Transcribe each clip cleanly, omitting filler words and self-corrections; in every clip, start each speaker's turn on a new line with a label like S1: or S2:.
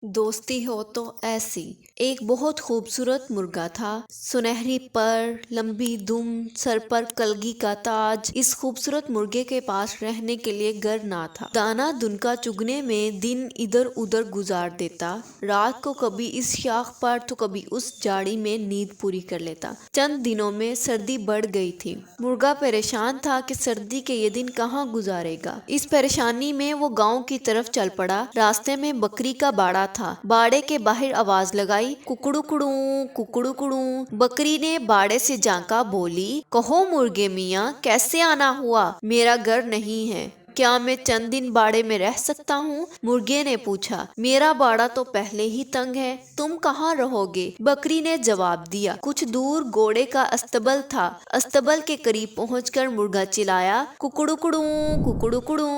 S1: दोस्ती हो तो ऐसी। एक बहुत खूबसूरत मुर्गा था, सुनहरी पर, लंबी दुम, सर पर कलगी का ताज। इस खूबसूरत मुर्गे के पास रहने के लिए घर ना था। दाना दुनका चुगने में दिन इधर उधर गुजार देता। रात को कभी इस शाख पर तो कभी उस झाड़ी में नींद पूरी कर लेता। चंद दिनों में सर्दी बढ़ गई थी। मुर्गा परेशान था कि सर्दी के ये दिन कहाँ गुजारेगा। इस परेशानी में वो गांव की तरफ चल पड़ा। रास्ते में बकरी का बाड़ा था। बाड़े के बाहर आवाज लगाई, कुकड़ू कुड़ू कुकड़ू कुड़ू। बकरी ने बाड़े से झांका, बोली, कहो मुर्गे मियाँ, कैसे आना हुआ? मेरा घर नहीं है, क्या मैं चंद दिन बाड़े में रह सकता हूँ? मुर्गे ने पूछा। मेरा बाड़ा तो पहले ही तंग है, तुम कहाँ रहोगे? बकरी ने जवाब दिया। कुछ दूर घोड़े का अस्तबल था। अस्तबल के करीब पहुंचकर मुर्गा चिल्लाया, कुकड़ू कुड़ू कुकड़ू कुड़ू।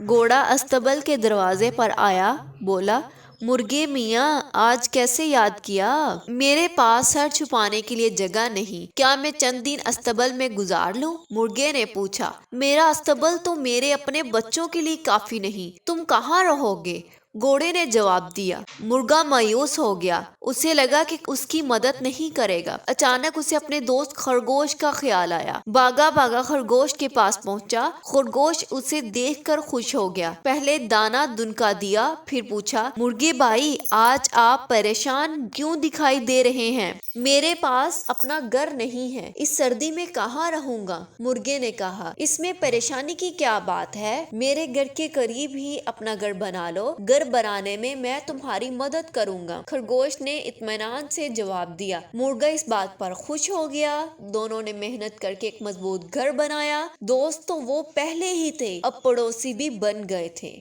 S1: घोड़ा अस्तबल के दरवाजे पर आया, बोला, मुर्गे मियाँ, आज कैसे याद किया? मेरे पास सर छुपाने के लिए जगह नहीं, क्या मैं चंद दिन अस्तबल में गुजार लूं? मुर्गे ने पूछा। मेरा अस्तबल तो मेरे अपने बच्चों के लिए काफी नहीं, तुम कहाँ रहोगे? घोड़े ने जवाब दिया। मुर्गा मायूस हो गया। उसे लगा कि उसकी मदद नहीं करेगा। अचानक उसे अपने दोस्त खरगोश का ख्याल आया। भागा भागा खरगोश के पास पहुंचा। खरगोश उसे देखकर खुश हो गया। पहले दाना दुनका दिया, फिर पूछा, मुर्गे भाई, आज आप परेशान क्यों दिखाई दे रहे हैं? मेरे पास अपना घर नहीं है, इस सर्दी में कहाँ रहूंगा? मुर्गे ने कहा। इसमें परेशानी की क्या बात है? मेरे घर के करीब ही अपना घर बना लो। घर बनाने में मैं तुम्हारी मदद करूंगा। खरगोश ने इत्मीनान से जवाब दिया। मुर्गा इस बात पर खुश हो गया। दोनों ने मेहनत करके एक मजबूत घर बनाया। दोस्त तो वो पहले ही थे, अब पड़ोसी भी बन गए थे।